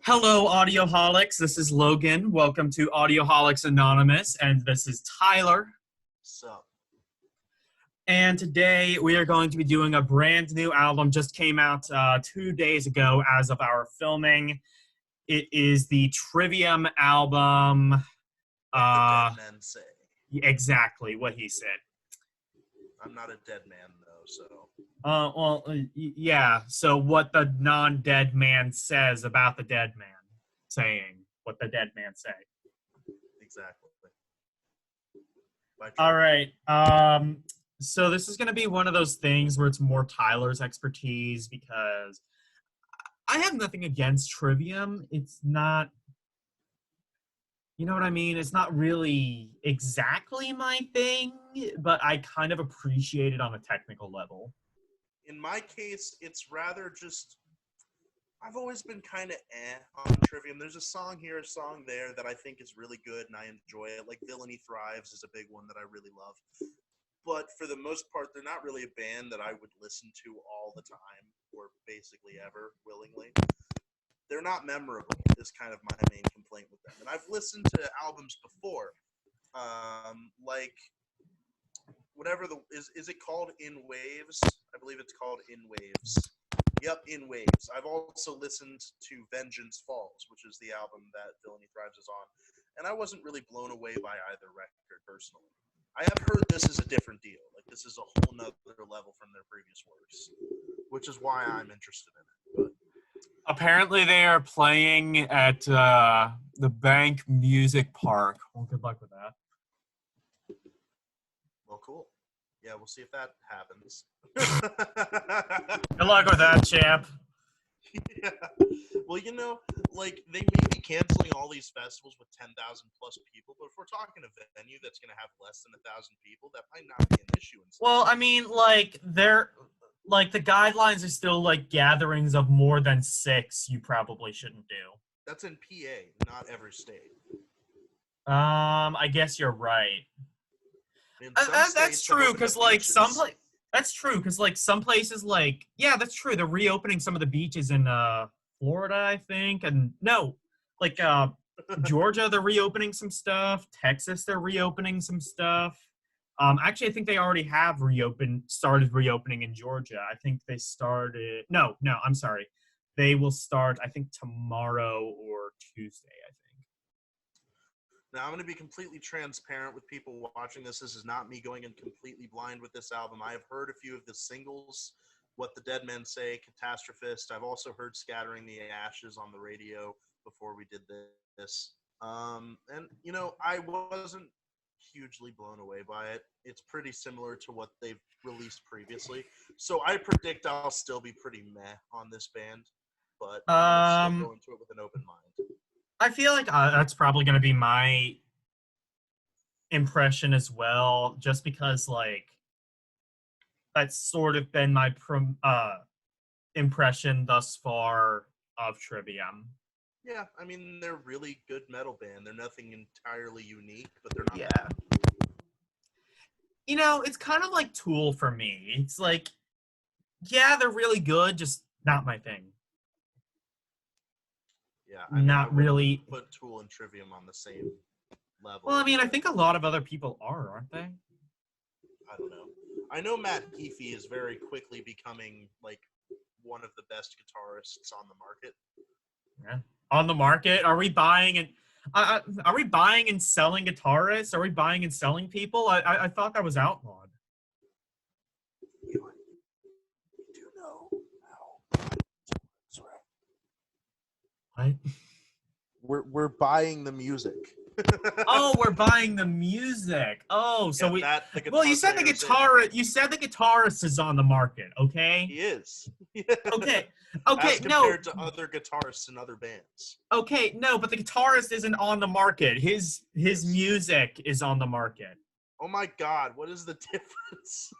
Hello, Audioholics. This is Logan. Welcome to Audioholics Anonymous, and this is Tyler. Sup? And today we are going to be doing a brand new album. Just came out 2 days ago as of our filming. It is the Trivium album. What the dead men say. Exactly what he said. I'm not a dead man, though, so... Yeah. So what the non-dead man says about the dead man, saying what the dead man say. Exactly. All right. So this is going to be one of those things where it's more Tyler's expertise because I have nothing against Trivium. It's not, you know what I mean? It's not really exactly my thing, but I kind of appreciate it on a technical level. In my case, it's rather just... I've always been kind of on Trivium. There's a song here, a song there that I think is really good and I enjoy it. Like Villainy Thrives is a big one that I really love. But for the most part, they're not really a band that I would listen to all the time or basically ever willingly. They're not memorable is kind of my main complaint with them. And I've listened to albums before, like whatever is it called In Waves? I believe it's called In Waves. Yep, In Waves. I've also listened to Vengeance Falls, which is the album that Villainy Thrives is on, and I wasn't really blown away by either record personally. I have heard this is a different deal. Like, this is a whole nother level from their previous works, which is why I'm interested in it. But apparently they are playing at the Bank Music Park. Well, good luck with that. Well, cool. Yeah, we'll see if that happens. Good luck with that, champ. Yeah. Well, you know, like, they may be canceling all these festivals with 10,000 plus people, but if we're talking a venue that's going to have less than 1,000 people, that might not be an issue. Well, I mean, like, the guidelines are still, like, gatherings of more than 6 you probably shouldn't do. That's in PA, not every state. I guess you're right. That's true, because, like, that's true, because, like, some places, like, yeah, that's true. They're reopening some of the beaches in, Florida, I think, and, no, like, Georgia, they're reopening some stuff. Texas, they're reopening some stuff. Actually, I think they already have started reopening in Georgia. I think they started, no, I'm sorry. They will start, I think, tomorrow or Tuesday, I think. Now, I'm going to be completely transparent with people watching this. This is not me going in completely blind with this album. I have heard a few of the singles, What the Dead Men Say, Catastrophist. I've also heard Scattering the Ashes on the radio before we did this. And, you know, I wasn't hugely blown away by it. It's pretty similar to what they've released previously. So I predict I'll still be pretty meh on this band, but I'm still go into it with an open mind. I feel like that's probably going to be my impression as well, just because, like, that's sort of been my impression thus far of Trivium. Yeah, I mean, they're a really good metal band. They're nothing entirely unique, but they're not bad. You know, it's kind of like Tool for me. It's like, yeah, they're really good, just not my thing. Yeah, I mean, not really put Tool and Trivium on the same level. Well, I mean, I think a lot of other people aren't they? I don't know. I know Matt Heafy is very quickly becoming, like, one of the best guitarists on the market. Yeah. On the market? Are we buying and selling guitarists? Are we buying and selling people? I thought that was outlawed. You do know how that's right. What? We're buying the music. Oh, we're buying the music. Oh, so yeah, you said the guitarist is on the market, okay? He is. Okay. As compared to other guitarists in other bands. Okay, no, but the guitarist isn't on the market. His music is on the market. Oh my God, what is the difference?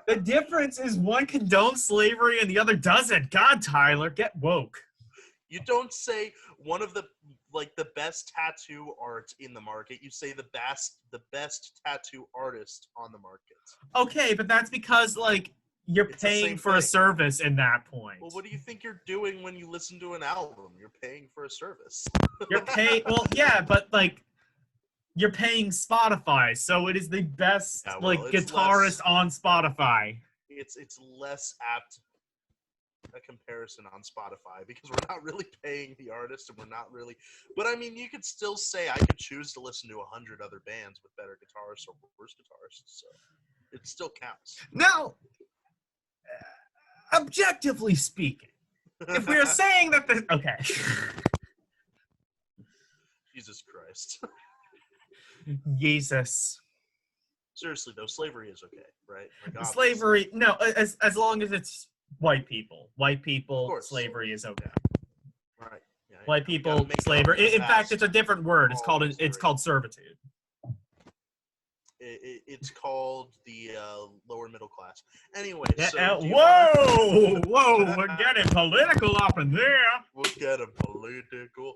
The difference is one condones slavery and the other doesn't. God, Tyler, get woke. You don't say one of the best tattoo art in the market. You say the best tattoo artist on the market. Okay, but that's because, like, You're It's the paying same for a thing. service in that point. Well, what do you think you're doing when you listen to an album? You're paying for a service. You're paying. Well, yeah, but like you're paying Spotify, so it is the best Yeah, well, like it's guitarist less. on Spotify. It's less apt a comparison on Spotify because we're not really paying the artist and we're not really. But I mean, you could still say I could choose to listen to 100 other bands with better guitarists or worse guitarists, so it still counts. Now, objectively speaking, if we are saying that the okay. Jesus Christ. Jesus. Seriously though, slavery is okay, right? Like Slavery, no, as long as it's white people. White people, slavery is okay. Right. Yeah, White people, slavery. In fact, it's a different word. It's called servitude. It's called the lower middle class. Anyway, yeah, so whoa, we're getting political up in there. We're getting political.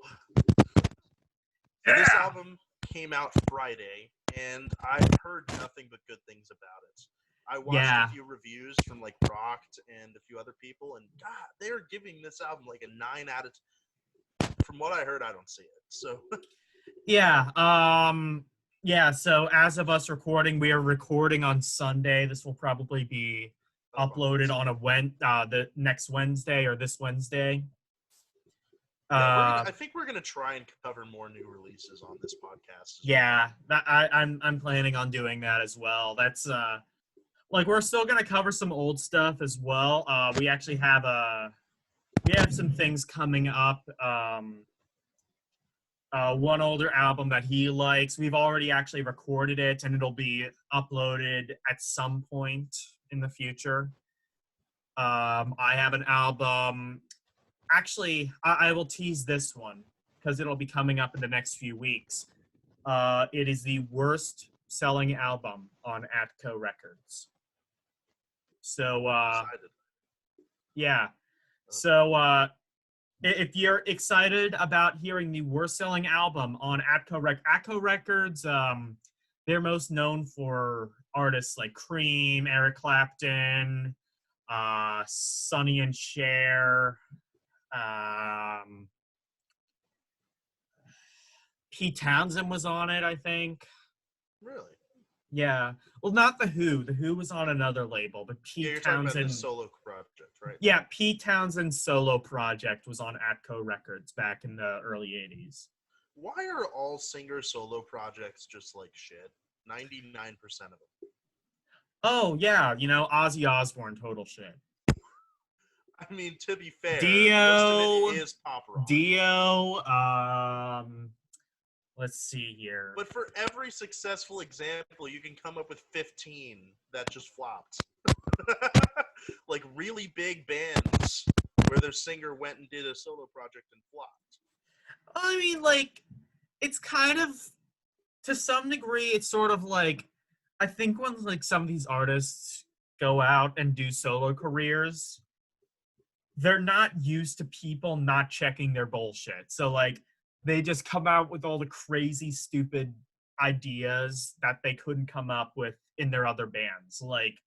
Yeah. This album came out Friday, and I've heard nothing but good things about it. I watched a few reviews from like Rocked and a few other people, and God, they're giving this album like a 9 out of 10. From what I heard, I don't see it. So yeah, so as of us recording, we are recording on Sunday. This will probably be uploaded on the next Wednesday or this Wednesday. I think we're gonna try and cover more new releases on this podcast. I'm planning on doing that as well. That's like we're still gonna cover some old stuff as well. We actually have some things coming up. One older album that he likes. We've already actually recorded it, and it'll be uploaded at some point in the future. I have an album. Actually, I will tease this one because it'll be coming up in the next few weeks. It is the worst selling album on Atco Records. So, yeah. So, if you're excited about hearing the worst selling album on Atco Records, they're most known for artists like Cream, Eric Clapton, Sonny and Cher, Pete Townsend was on it, I think. Really? Yeah. Well, not The Who. The Who was on another label, but you're Townsend. Talking about the solo project, right? Yeah, Pete Townsend's solo project was on Atco Records back in the early 80s. Why are all singer solo projects just like shit? 99% of them. Oh, yeah. Ozzy Osbourne, total shit. I mean, to be fair, Dio, most of it is pop rock. Dio, let's see here. But for every successful example, you can come up with 15 that just flopped. Like really big bands where their singer went and did a solo project and flopped. I mean, like, it's kind of, to some degree, it's sort of like, I think when, like, some of these artists go out and do solo careers, they're not used to people not checking their bullshit. So, like, they just come out with all the crazy, stupid ideas that they couldn't come up with in their other bands. Like,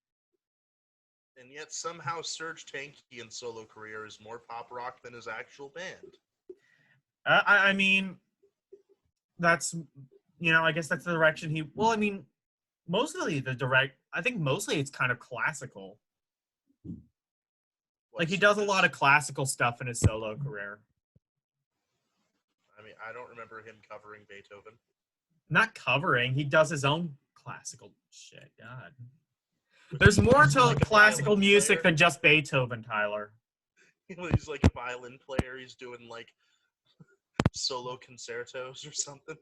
and yet somehow Serge Tankian's solo career is more pop rock than his actual band. I mean, that's, I guess that's the direction he, well, I mean, mostly it's kind of classical. Like, he does a lot of classical stuff in his solo career. I mean, I don't remember him covering Beethoven. Not covering, he does his own classical shit. God. There's more to like classical music than just Beethoven, Tyler. He's like a violin player. He's doing like solo concertos or something.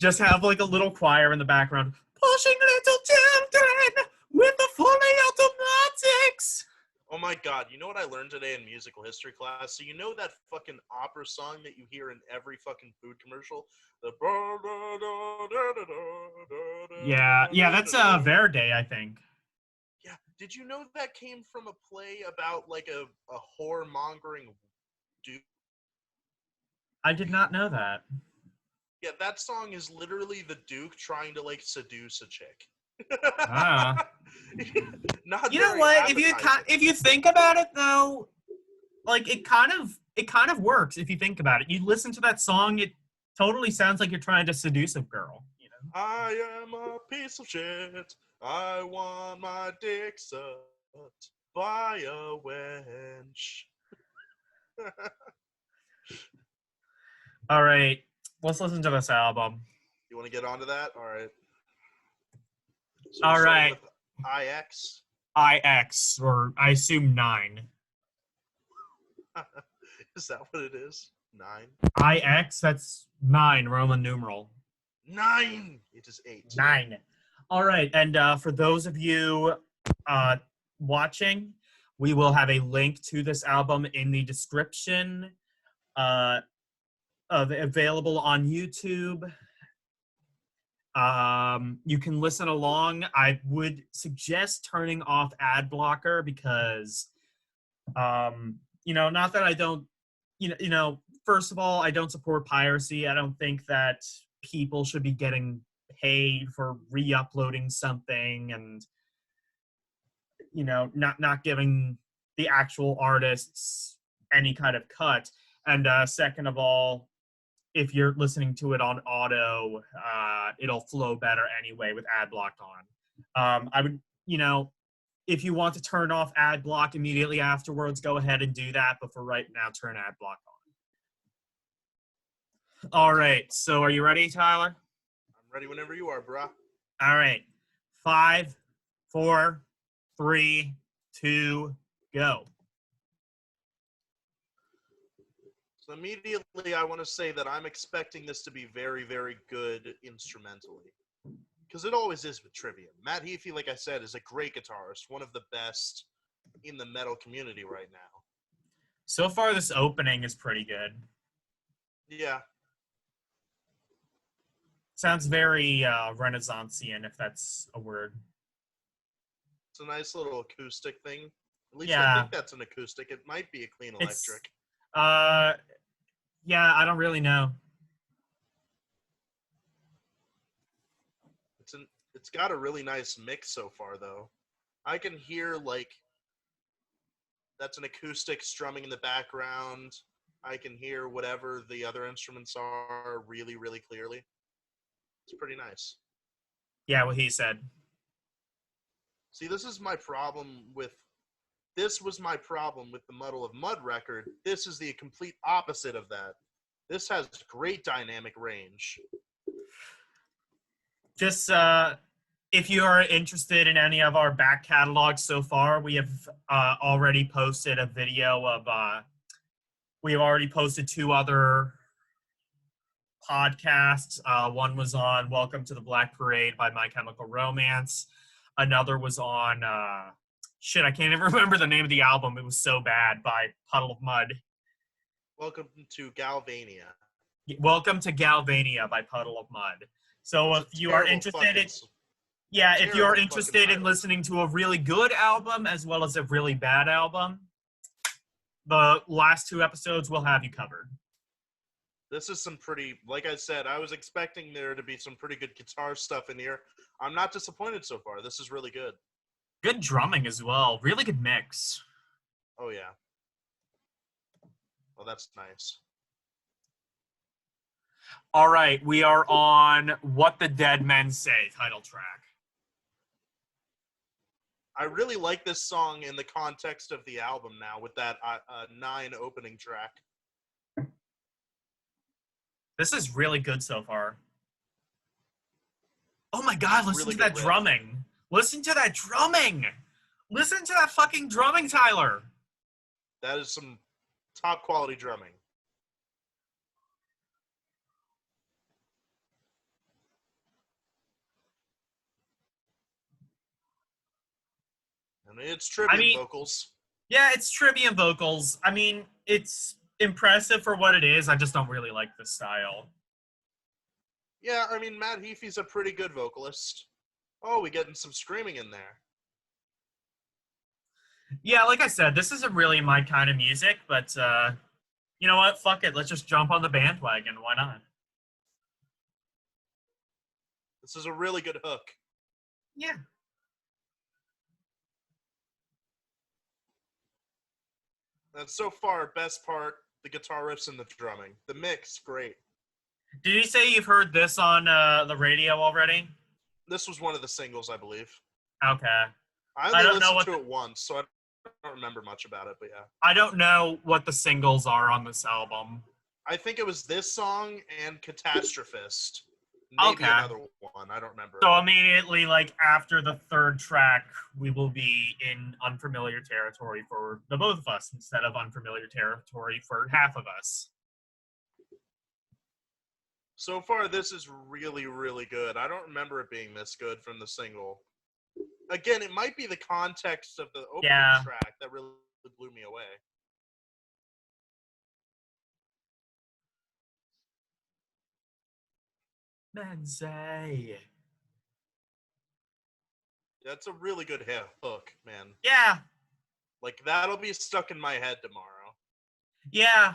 Just have like a little choir in the background. Pushing little children with the fully automatics. Oh my God, you know what I learned today in musical history class? So you know that fucking opera song that you hear in every fucking food commercial? Yeah, that's Verdi, I think. Yeah, did you know that came from a play about like a whoremongering dude? I did not know that. Yeah, that song is literally the Duke trying to like seduce a chick. Ah. Not You know very what? appetizing. If you think about it though, like it kind of works if you think about it. You listen to that song, it totally sounds like you're trying to seduce a girl, you know. I am a piece of shit. I want my dick sucked by a wench. All right, let's listen to this album. You want to get onto that? All right. So we're All starting right, with IX. IX, or I assume 9. Is that what it is? 9? IX, that's 9, Roman numeral. 9! It is 8. 9. All right, and for those of you watching, we will have a link to this album in the description, available on YouTube. You can listen along. I would suggest turning off ad blocker because, not that I don't, first of all, I don't support piracy. I don't think that people should be getting paid for re-uploading something and, not giving the actual artists any kind of cut. And second of all, if you're listening to it on auto, it'll flow better anyway with ad block on. I would, if you want to turn off ad block immediately afterwards, go ahead and do that. But for right now, turn ad block on. All right. So are you ready, Tyler? I'm ready whenever you are, brah. All right. 5, 4, 3, 2, go. So immediately I want to say that I'm expecting this to be very, very good instrumentally. Because it always is with Trivium. Matt Heafy, like I said, is a great guitarist. One of the best in the metal community right now. So far, this opening is pretty good. Yeah. Sounds very Renaissanceian, if that's a word. It's a nice little acoustic thing. At least Yeah. I think that's an acoustic. It might be a clean electric. Yeah, I don't really know. It's got a really nice mix so far, though. I can hear, that's an acoustic strumming in the background. I can hear whatever the other instruments are really, really clearly. It's pretty nice. Yeah, what he said. See, this was my problem with the Muddle of Mud record. This is the complete opposite of that. This has great dynamic range. Just if you are interested in any of our back catalogs so far, we have already posted a video of we have already posted 2 other podcasts. One was on Welcome to the Black Parade by My Chemical Romance. Another was on I can't even remember the name of the album. It was so bad, by Puddle of Mud. Welcome to Galvania. Welcome to Galvania by Puddle of Mud. So if you are interested if you're interested in listening to a really good album as well as a really bad album, the last 2 episodes will have you covered. This is some pretty, like I said, I was expecting there to be some pretty good guitar stuff in here. I'm not disappointed so far. This is really good. Good drumming as well. Really good mix. Oh, yeah. Well, that's nice. All right, we are on What the Dead Men Say, title track. I really like this song in the context of the album now with that 9 opening track. This is really good so far. Oh my god, listen to that drumming. Listen to that drumming. Listen to that fucking drumming, Tyler. That is some top quality drumming. I mean, it's Trivium vocals. Yeah, it's Trivium vocals. I mean, it's impressive for what it is. I just don't really like the style. Yeah, I mean, Matt Heafy's a pretty good vocalist. Oh, we getting some screaming in there. Yeah, like I said, this isn't really my kind of music, but you know what? Fuck it. Let's just jump on the bandwagon. Why not? This is a really good hook. Yeah. And so far, best part, the guitar riffs and the drumming. The mix, great. Did you say you've heard this on the radio already? This was one of the singles, I believe. Okay. I only don't know listened to it once, so I don't remember much about it, but yeah. I don't know what the singles are on this album. I think it was this song and Catastrophist. Maybe another one. I don't remember. So immediately, like, after the third track, we will be in unfamiliar territory for the both of us instead of unfamiliar territory for half of us. So far, this is really, really good. I don't remember it being this good from the single. Again, it might be the context of the opening track that really blew me away. Menze. That's a really good hook, man. Yeah. Like, that'll be stuck in my head tomorrow. Yeah.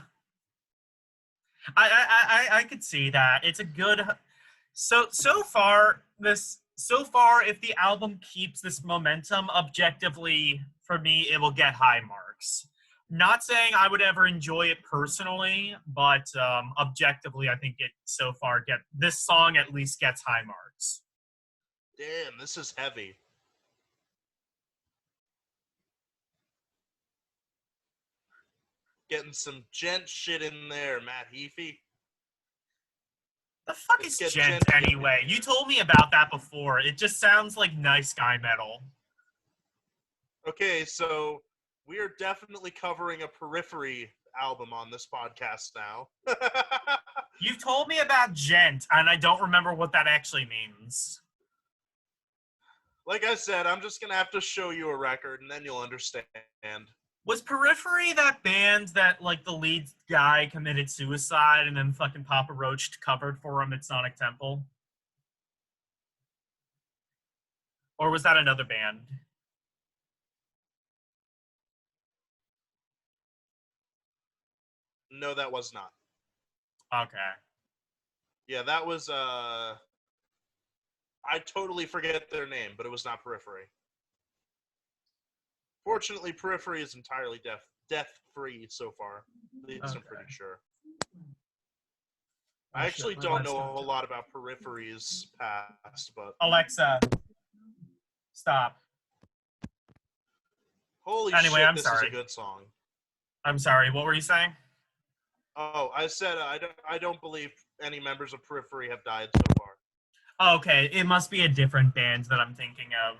I could see that. It's a good... So far, if the album keeps this momentum, objectively, for me, it will get high marks. Not saying I would ever enjoy it personally, but objectively, I think it so far this song at least gets high marks. Damn, this is heavy. Getting some gent shit in there, Matt Heafy. The fuck is gent anyway? You told me about that before. It just sounds like nice guy metal. Okay, so we are definitely covering a Periphery album on this podcast now. You've told me about gent, and I don't remember what that actually means. Like I said, I'm just going to have to show you a record, and then you'll understand. Was Periphery that band that, like, the lead guy committed suicide and then fucking Papa Roach covered for him at Sonic Temple? Or was that another band? No, that was not. Okay. Yeah, that was, I totally forget their name, but it was not Periphery. Fortunately, Periphery is entirely death-free so far. At least I'm pretty sure. I actually don't know a whole lot about Periphery's past, but... Alexa, stop. Holy shit, this is a good song. I'm sorry, what were you saying? Oh, I said I don't believe any members of Periphery have died so far. Oh, okay, it must be a different band that I'm thinking of.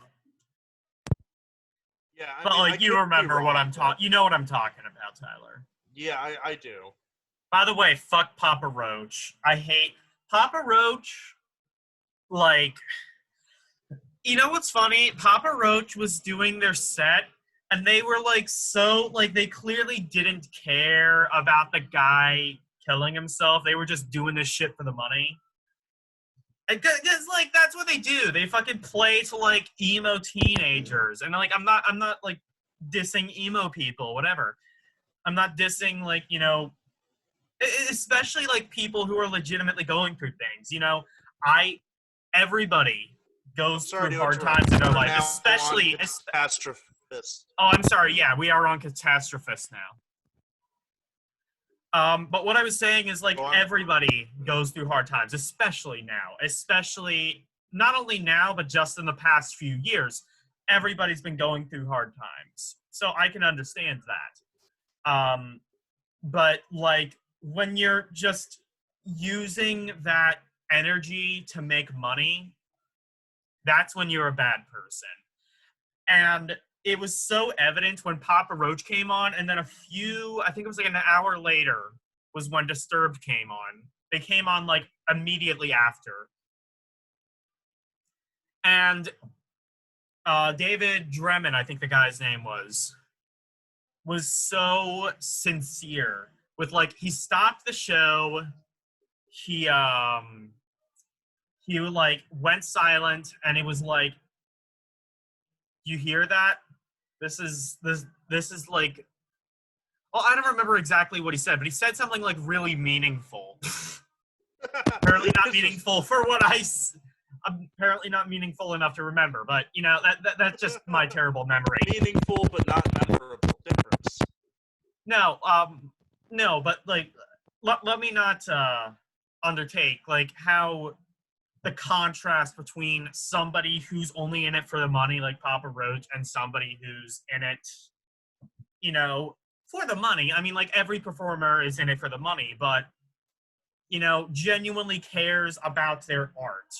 Yeah, but like you remember what I'm talking. You know what I'm talking about, Tyler. Yeah, I do. By the way, fuck Papa Roach. I hate Papa Roach. Like, you know what's funny? Papa Roach was doing their set, and they were like they clearly didn't care about the guy killing himself. They were just doing this shit for the money. Because, like, that's what they do. They fucking play to, like, emo teenagers. And, like, I'm not, like, dissing emo people, whatever. I'm not dissing, like, you know, especially, like, people who are legitimately going through things. You know, everybody goes through hard times in their life, especially... Catastrophist. Oh, I'm sorry, yeah, we are on Catastrophist now. But what I was saying is, like, everybody goes through hard times, especially now. Especially, not only now, but just in the past few years. Everybody's been going through hard times. So I can understand that. But, like, when you're just using that energy to make money, that's when you're a bad person. And it was so evident when Papa Roach came on, and then I think it was like an hour later, was when Disturbed came on. They came on, like, immediately after. And David Dremen, I think the guy's name was so sincere with, like, he stopped the show, he like, went silent, and he was like, you hear that? This is like, well, I don't remember exactly what he said, but he said something, like, really meaningful. Apparently not meaningful for what I'm apparently not meaningful enough to remember, but that's just my terrible memory. Meaningful but not memorable difference. No, but like, let me not undertake like how the contrast between somebody who's only in it for the money, like Papa Roach, and somebody who's in it, for the money. I mean, like every performer is in it for the money, but genuinely cares about their art.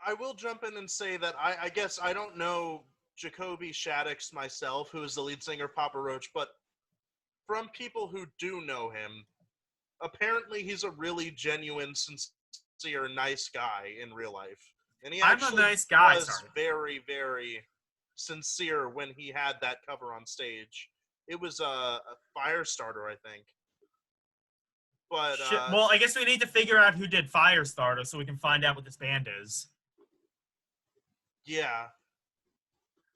I will jump in and say that I guess I don't know Jacoby Shaddix myself, who is the lead singer of Papa Roach, but from people who do know him, apparently he's a really genuine, sincere, nice guy in real life. And he actually I'm a nice guy, was very, very sincere when he had that cover on stage. It was a Firestarter, I think. But well, I guess we need to figure out who did Firestarter so we can find out what this band is. Yeah.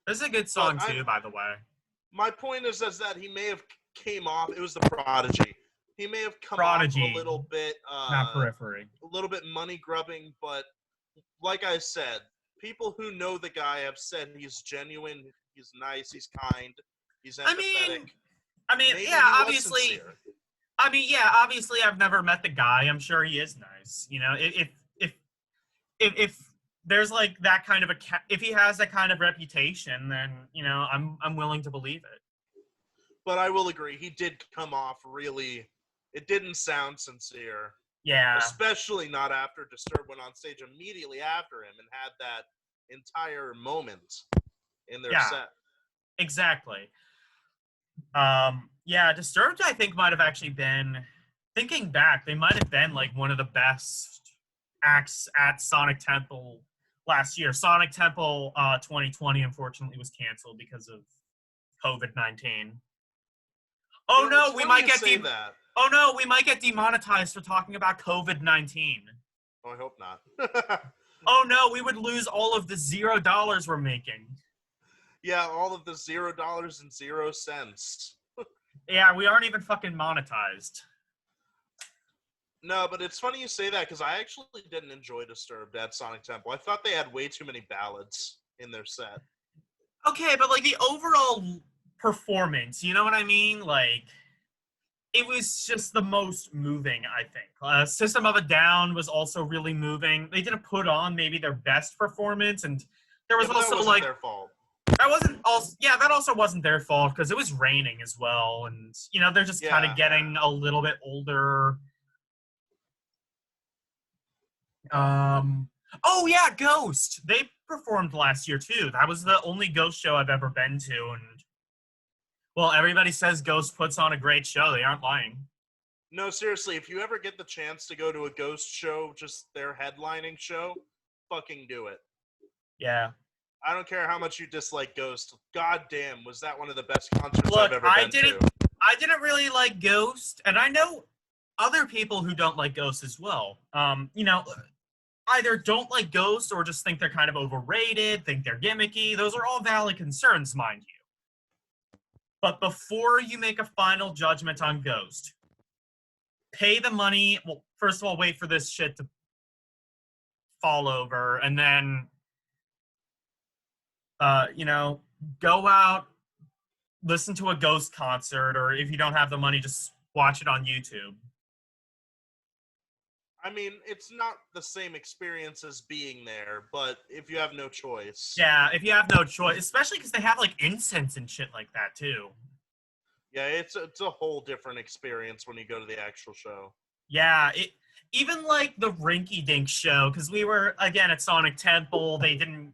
This is a good song too, by the way. My point is that he may have came off. It was the Prodigy. He may have come off a little bit, not Periphery, a little bit money grubbing. But like I said, people who know the guy have said he's genuine, he's nice, he's kind, he's empathetic. I mean, yeah, obviously. I mean, yeah, obviously, I've never met the guy. I'm sure he is nice. If there's like that kind of if he has that kind of reputation, then I'm willing to believe it. But I will agree, he did come off really. It didn't sound sincere. Yeah. Especially not after Disturbed went on stage immediately after him and had that entire moment in their set. Exactly. Yeah, Disturbed, I think, might have actually been, thinking back, they might have been like one of the best acts at Sonic Temple last year. Sonic Temple 2020, unfortunately, was canceled because of COVID-19. Oh no, we might get Oh no, we might get demonetized for talking about COVID-19. Oh, I hope not. Oh no, we would lose all of the $0 we're making. Yeah, all of the $0.00. Yeah, we aren't even fucking monetized. No, but it's funny you say that because I actually didn't enjoy Disturbed at Sonic Temple. I thought they had way too many ballads in their set. Okay, but like the overall performance, you know what I mean? Like, it was just the most moving, I think. System of a Down was also really moving. They didn't put on maybe their best performance, and there was also that wasn't their fault. That also wasn't their fault because it was raining as well, and they're just kind of getting a little bit older. Oh yeah, Ghost. They performed last year too. That was the only Ghost show I've ever been to, and well, everybody says Ghost puts on a great show. They aren't lying. No, seriously, if you ever get the chance to go to a Ghost show, just their headlining show, fucking do it. Yeah. I don't care how much you dislike Ghost. God damn, was that one of the best concerts I've ever been to. I didn't really like Ghost, and I know other people who don't like Ghost as well. Either don't like Ghost or just think they're kind of overrated, think they're gimmicky. Those are all valid concerns, mind you. But before you make a final judgment on Ghost, pay the money. Well, first of all, wait for this shit to fall over, and then, go out, listen to a Ghost concert, or if you don't have the money, just watch it on YouTube. I mean, it's not the same experience as being there, but if you have no choice. Yeah, if you have no choice, especially because they have, like, incense and shit like that, too. Yeah, it's a whole different experience when you go to the actual show. Yeah, even, like, the rinky-dink show, because we were, again, at Sonic Temple, they didn't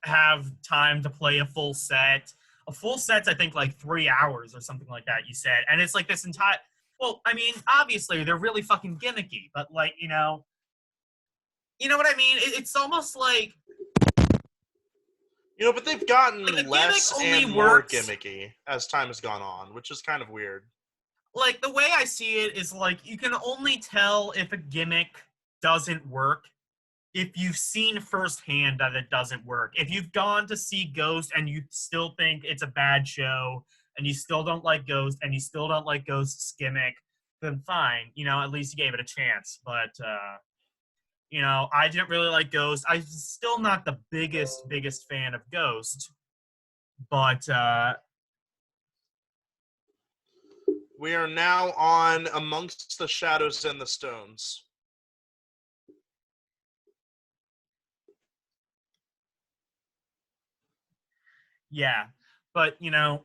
have time to play a full set. A full set's, I think, like 3 hours or something like that, you said. And it's, like, this entire... Well, I mean, obviously, they're really fucking gimmicky, but, like, you know what I mean? It's almost like... but they've gotten less and more gimmicky as time has gone on, which is kind of weird. Like, the way I see it is, like, you can only tell if a gimmick doesn't work if you've seen firsthand that it doesn't work. If you've gone to see Ghost and you still think it's a bad show, and you still don't like Ghost, and you still don't like Ghost's gimmick, then fine. You know, at least you gave it a chance. But you know, I didn't really like Ghost. I'm still not the biggest fan of Ghost. But we are now on Amongst the Shadows and the Stones. yeah, but you know,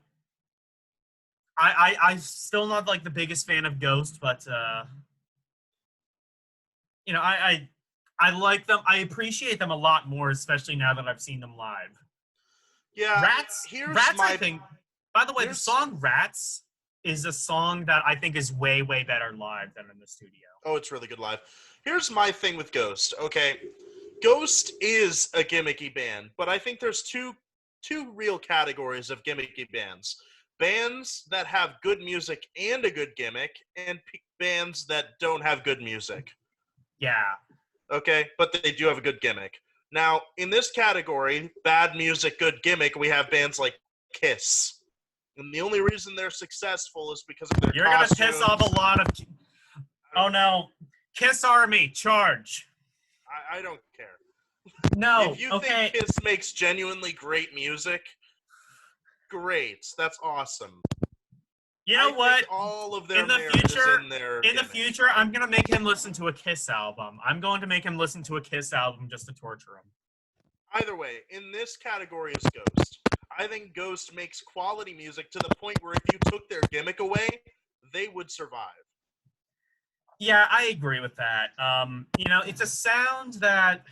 I'm still not like the biggest fan of Ghost, but you know, I like them. I appreciate them a lot more, especially now that I've seen them live. Yeah, Rats. I think. By the way, the song "Rats" is a song that I think is way better live than in the studio. Oh, it's really good live. Here's my thing with Ghost. Okay, Ghost is a gimmicky band, but I think there's two real categories of gimmicky bands. Bands that have good music and a good gimmick, and bands that don't have good music. Yeah. Okay, but they do have a good gimmick. Now, in this category, bad music, good gimmick, we have bands like Kiss. And the only reason they're successful is because of their You're costumes. gonna piss off a lot of... Oh no. Kiss Army, charge. I don't care. No, if you think Kiss makes genuinely great music, great. That's awesome. You know what? All of their merit is in their in the future, I'm gonna make him listen to a Kiss album. I'm going to make him listen to a Kiss album just to torture him. Either way, in this category is Ghost. I think Ghost makes quality music to the point where if you took their gimmick away, they would survive. Yeah, I agree with that. You know, it's a sound that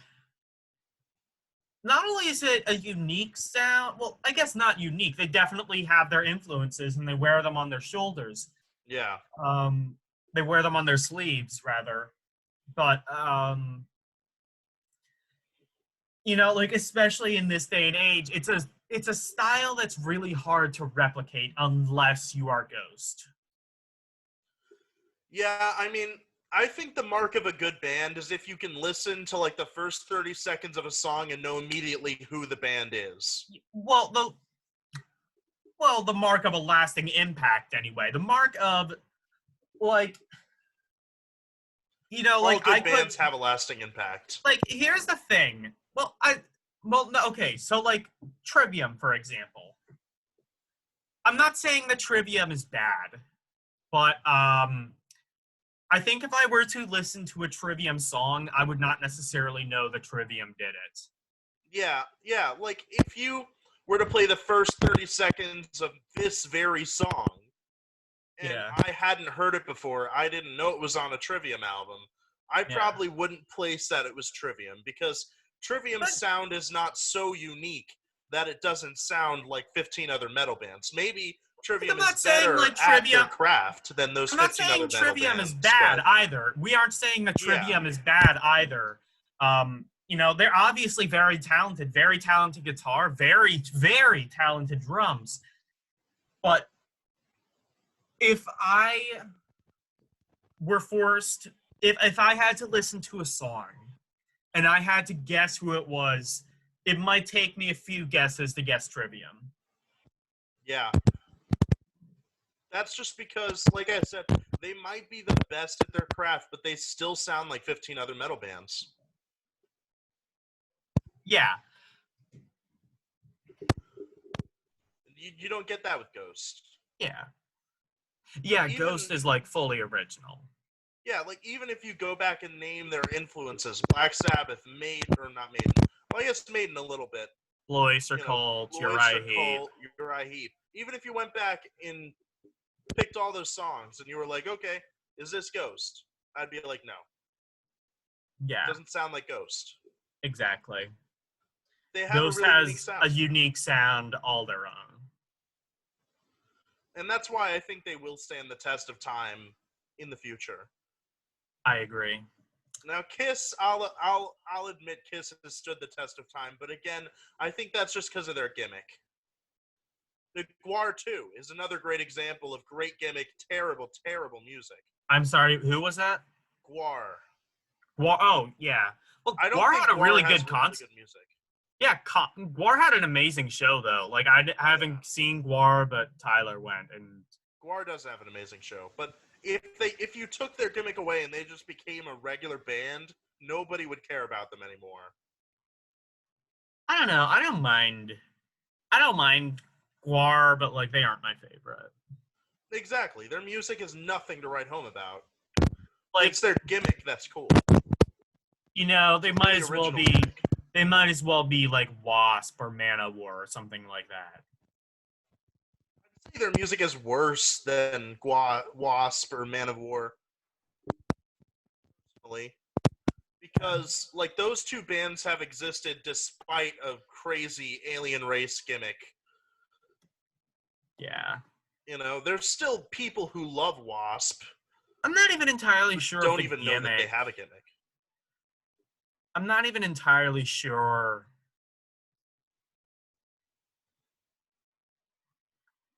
not only is it a unique sound, well, I guess not unique. They definitely have their influences and they wear them on their shoulders. Yeah. They wear them on their sleeves, rather. But, you know, like, especially in this day and age, it's a style that's really hard to replicate unless you are Ghost. Yeah, I mean, I think the mark of a good band is if you can listen to like the first 30 seconds of a song and know immediately who the band is. Well, the mark of a lasting impact, anyway. The mark of, like, you know, like, all good bands have a lasting impact. Like, here's the thing. Okay, so, like, Trivium, for example. I'm not saying that Trivium is bad, but, I think if I were to listen to a Trivium song, I would not necessarily know that Trivium did it. Yeah, like, if you were to play the first 30 seconds of this very song, and I hadn't heard it before, I didn't know it was on a Trivium album, I probably wouldn't place that it was Trivium, because Trivium's sound is not so unique that it doesn't sound like 15 other metal bands. Maybe Trivium is better at their craft than those 15 other metal bands. I'm not saying Trivium is bad either. We aren't saying that Trivium is bad either. You know, they're obviously very talented guitar, very talented drums. But if I were forced, if I had to listen to a song and I had to guess who it was, it might take me a few guesses to guess Trivium. Yeah. That's just because, like I said, they might be the best at their craft, but they still sound like 15 other metal bands. Yeah. You don't get that with Ghost. Yeah. Yeah, Ghost is, like, fully original. Yeah, like, even if you go back and name their influences, Black Sabbath, Maiden, well, I guess Maiden a little bit. Blue Oyster Cult, Uriah Heep. Even if you went back and picked all those songs and you were like, okay, is this Ghost? I'd be like, no. Yeah. It doesn't sound like Ghost. Exactly. Ghost has a unique sound all their own. And that's why I think they will stand the test of time in the future. I agree. Now, Kiss, I'll admit Kiss has stood the test of time, but again, I think that's just because of their gimmick. The Gwar 2 is another great example of great gimmick, terrible music. I'm sorry, who was that? Gwar. Oh, yeah. Well, Gwar had a really good concert. Really music. Yeah, Gwar had an amazing show, though. Like, I haven't seen Gwar, but Tyler went. And Gwar does have an amazing show. But if you took their gimmick away and they just became a regular band, nobody would care about them anymore. I don't know. I don't mind Guar, but like they aren't my favorite. Exactly. Their music is nothing to write home about. Like, it's their gimmick that's cool. You know, they might as well be gimmick. They might as well be like Wasp or Manowar or something like that. I'd say their music is worse than Wasp or Manowar. Because like those two bands have existed despite a crazy alien race gimmick. Yeah. You know, there's still people who love Wasp. I'm not even entirely sure. Don't even know that they have a gimmick. I'm not even entirely sure.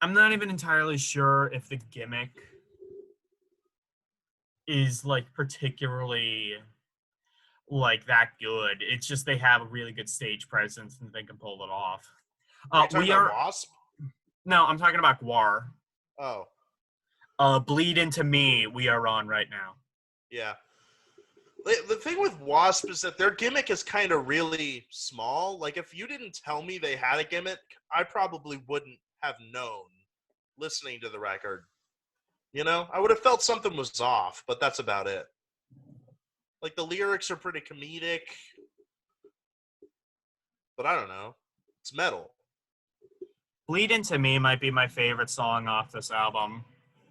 I'm not even entirely sure if the gimmick is like particularly like that good. It's just they have a really good stage presence and they can pull it off. Are you talking about Wasp? No, I'm talking about Guar. Oh. Bleed Into Me, we are on right now. Yeah. The thing with Wasp is that their gimmick is kind of really small. Like, if you didn't tell me they had a gimmick, I probably wouldn't have known listening to the record. You know? I would have felt something was off, but that's about it. Like, the lyrics are pretty comedic. But I don't know. It's metal. Bleed Into Me might be my favorite song off this album.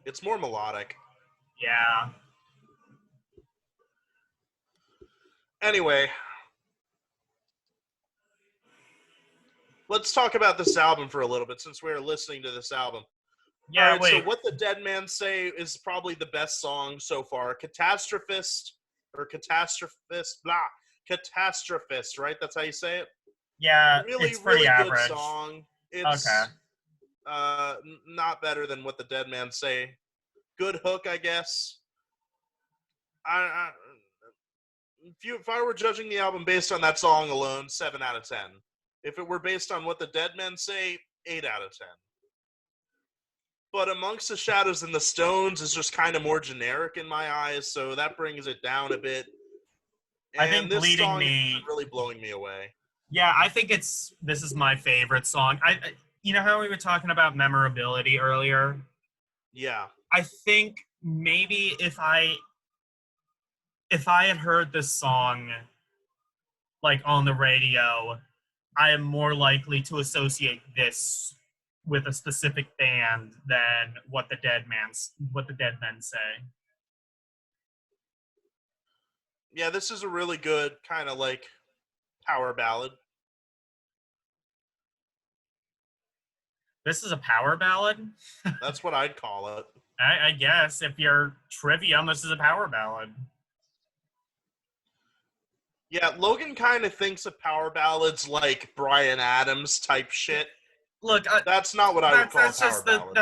It's more melodic. Yeah. Anyway, let's talk about this album for a little bit since we're listening to this album. Yeah, all right, wait. So What the Dead Man Say is probably the best song so far. Catastrophist, right? That's how you say it? Yeah, really, it's pretty really average. Good song. It's okay. Not better than What the Dead Man Say. Good hook, I guess. If I were judging the album based on that song alone, 7 out of 10. If it were based on What the Dead Men Say, 8 out of 10. But Amongst the Shadows and the Stones is just kind of more generic in my eyes, so that brings it down a bit. And I think this Bleeding song Me is really blowing me away. Yeah, I think this is my favorite song. You know how we were talking about memorability earlier? Yeah. I think maybe if I had heard this song like on the radio, I am more likely to associate this with a specific band than What the Dead Men Say. Yeah, this is a really good kind of like power ballad. This is a power ballad? That's what I'd call it. I guess if you're Trivium, this is a power ballad. Yeah, Logan kind of thinks of power ballads like Bryan Adams type shit. Look, that's not what I would call a power ballad.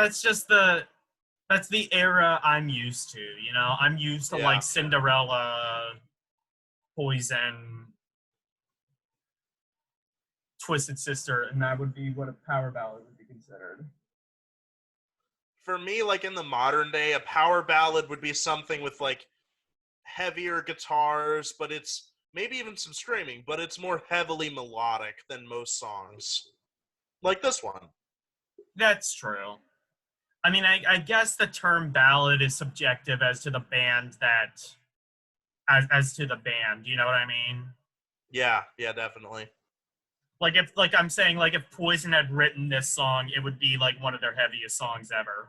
That's the era I'm used to. You know, I'm used to like Cinderella, Poison, Twisted Sister, and that would be what a power ballad would be considered. For me, like in the modern day, a power ballad would be something with like heavier guitars, but it's maybe even some screaming, but it's more heavily melodic than most songs. Like this one. That's true. I mean, I guess the term ballad is subjective as to the band as to the band, you know what I mean? Yeah, definitely. Like if I'm saying like if Poison had written this song, it would be like one of their heaviest songs ever.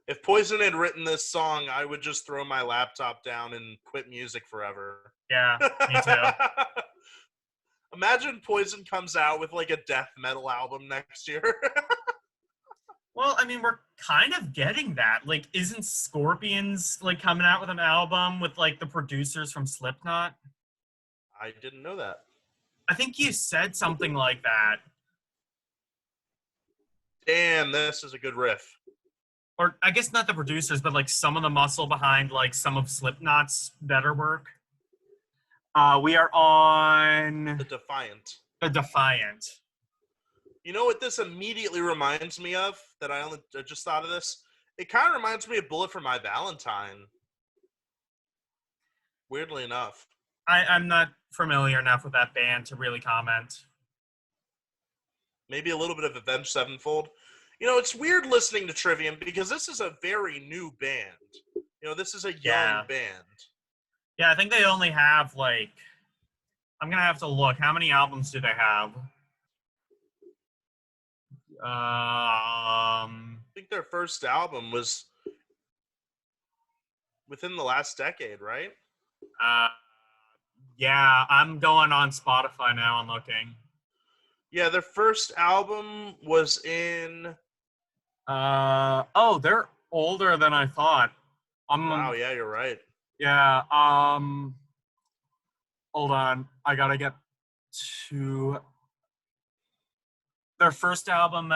If Poison had written this song, I would just throw my laptop down and quit music forever. Yeah, me too. Imagine Poison comes out with like a death metal album next year. Well, I mean, we're kind of getting that. Like, isn't Scorpions like coming out with an album with like the producers from Slipknot? I didn't know that. I think you said something like that. Damn, this is a good riff. Or I guess not the producers, but like some of the muscle behind like some of Slipknot's better work. We are on The Defiant. The Defiant. You know what this immediately reminds me of? I just thought of this. It kind of reminds me of Bullet for My Valentine. Weirdly enough. I'm not familiar enough with that band to really comment. Maybe a little bit of Avenged Sevenfold. You know, it's weird listening to Trivium because this is a very new band. You know, this is a young band. Yeah, I think they only have, like... I'm going to have to look. How many albums do they have? I think their first album was within the last decade, right? Yeah, I'm going on Spotify now and looking. Yeah, their first album was in... oh, they're older than I thought. Wow, yeah, you're right. Yeah, hold on. I gotta get to... Their first album,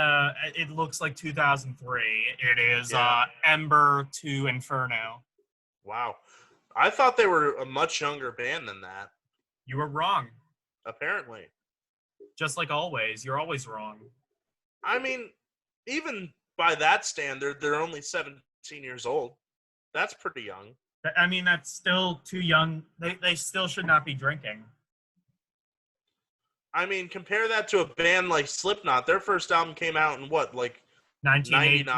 it looks like 2003. It is Ember to Inferno. Wow. I thought they were a much younger band than that. You were wrong. Apparently. Just like always. You're always wrong. I mean, even by that standard, they're only 17 years old. That's pretty young. I mean, that's still too young. They still should not be drinking. I mean, compare that to a band like Slipknot. Their first album came out in what, like 99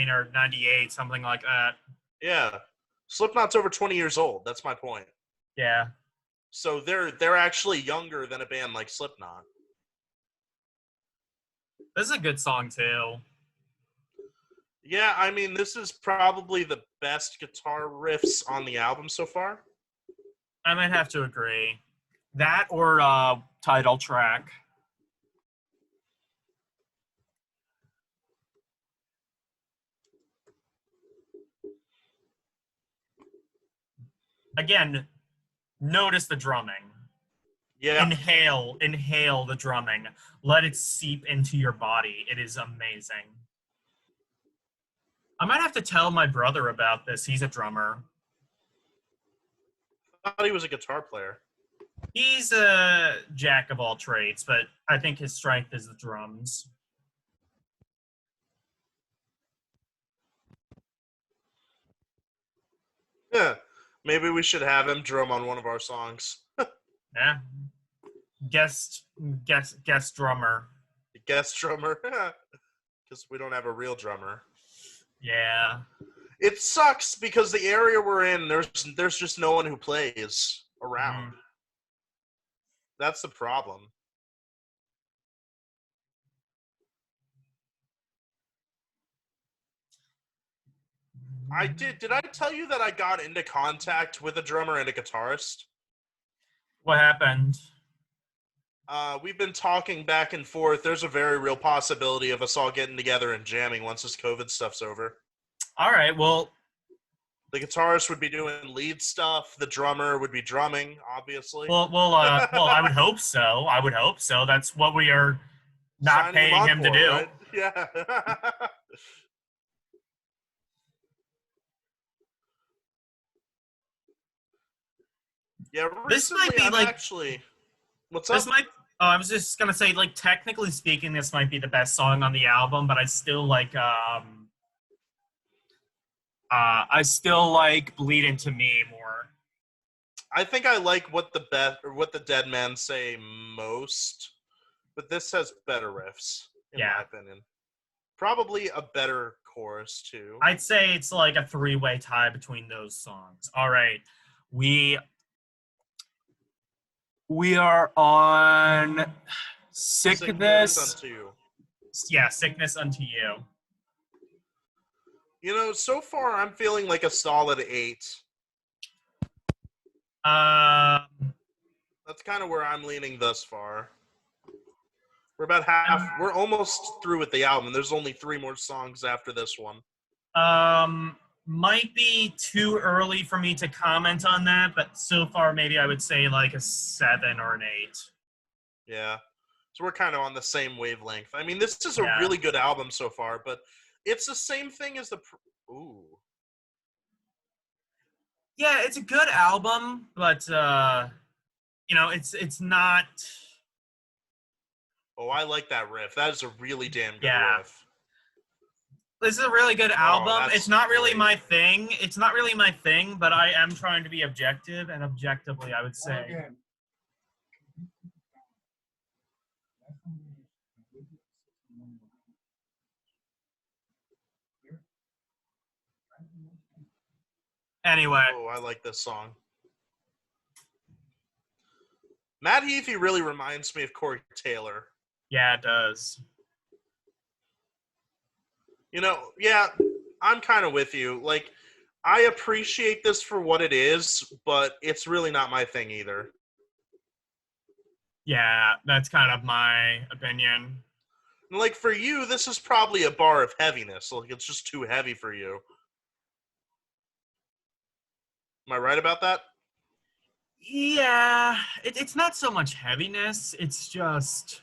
or 98, something like that. Yeah. Slipknot's over 20 years old. That's my point. Yeah. So they're actually younger than a band like Slipknot. This is a good song, too. Yeah, I mean, this is probably the best guitar riffs on the album so far. I might have to agree. That or title track. Again, notice the drumming. Yeah. Inhale the drumming. Let it seep into your body. It is amazing. I might have to tell my brother about this. He's a drummer. I thought he was a guitar player. He's a jack of all trades, but I think his strength is the drums. Yeah. Maybe we should have him drum on one of our songs. Yeah. Guest drummer. Guest drummer. Because we don't have a real drummer. Yeah. It sucks because the area we're in, there's just no one who plays around. Mm-hmm. That's the problem. Did I tell you that I got into contact with a drummer and a guitarist? What happened? We've been talking back and forth. There's a very real possibility of us all getting together and jamming once this COVID stuff's over. All right, well... The guitarist would be doing lead stuff. The drummer would be drumming, obviously. Well, I would hope so. I would hope so. That's what we are not paying him to do. Right? Yeah. Yeah, this might be actually... What's up? I was just gonna say, like, technically speaking, this might be the best song on the album, but I still like Bleed Into Me more. I think I like what the Dead Man Say most, but this has better riffs, in my opinion. Probably a better chorus too. I'd say it's like a 3-way tie between those songs. All right, we are on Sickness Unto You. Yeah, Sickness Unto You. You know, so far I'm feeling like a solid 8. That's kind of where I'm leaning thus far. We're about half. We're almost through with the album. There's only 3 more songs after this one. Might be too early for me to comment on that, but so far maybe I would say like a 7 or an 8. Yeah. So we're kind of on the same wavelength. I mean, this is a really good album so far, but it's the same thing as the... Ooh. Yeah, it's a good album, but, you know, it's not... Oh, I like that riff. That is a really damn good Yeah. riff. This is a really good album. It's not really great. my thing. It's not really my thing, but I am trying to be objective, and objectively, I would say. Okay. Anyway. Oh, I like this song. Matt Heafy really reminds me of Corey Taylor. Yeah, it does. You know, yeah, I'm kind of with you. Like, I appreciate this for what it is, but it's really not my thing either. Yeah, that's kind of my opinion. Like, for you, this is probably a bar of heaviness. Like, it's just too heavy for you. Am I right about that? Yeah, it's not so much heaviness. It's just,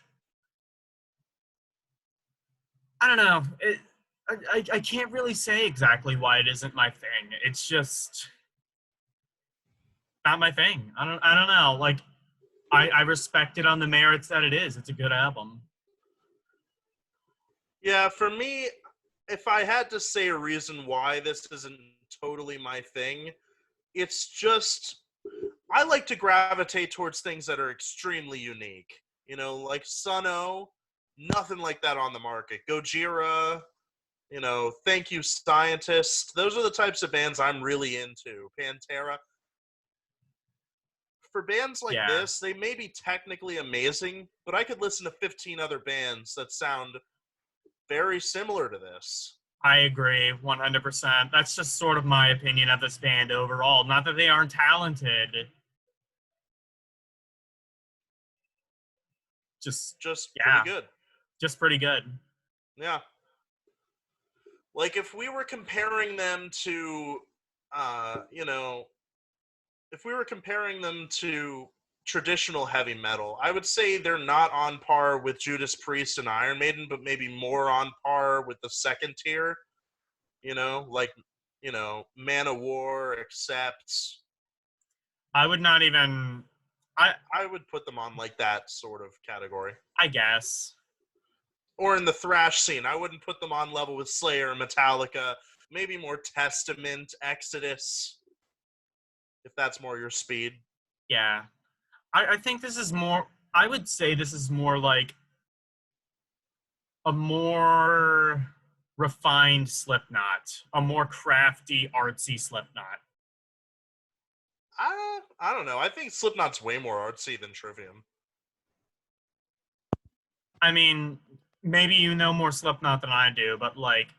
I don't know. I can't really say exactly why it isn't my thing. It's just not my thing. I don't know. Like, I respect it on the merits that it is. It's a good album. Yeah, for me, if I had to say a reason why this isn't totally my thing, it's just I like to gravitate towards things that are extremely unique. You know, like Sunno, nothing like that on the market. Gojira, you know, Thank You Scientist. Those are the types of bands I'm really into. Pantera. For bands like this, they may be technically amazing, but I could listen to 15 other bands that sound very similar to this. I agree 100%. That's just sort of my opinion of this band overall. Not that they aren't talented. Just pretty good. Just pretty good. Yeah. Like, if we were comparing them to, you know, if we were comparing them to traditional heavy metal, I would say they're not on par with Judas Priest and Iron Maiden, but maybe more on par with the second tier. You know, like, you know, Man of War, Accept. I would not even... I would put them on, like, that sort of category. I guess. Or in the thrash scene. I wouldn't put them on level with Slayer, Metallica, maybe more Testament, Exodus, if that's more your speed. Yeah. I think this is more... I would say this is more like a more refined Slipknot. A more crafty, artsy Slipknot. I don't know. I think Slipknot's way more artsy than Trivium. I mean, maybe you know more Slipknot than I do, but like...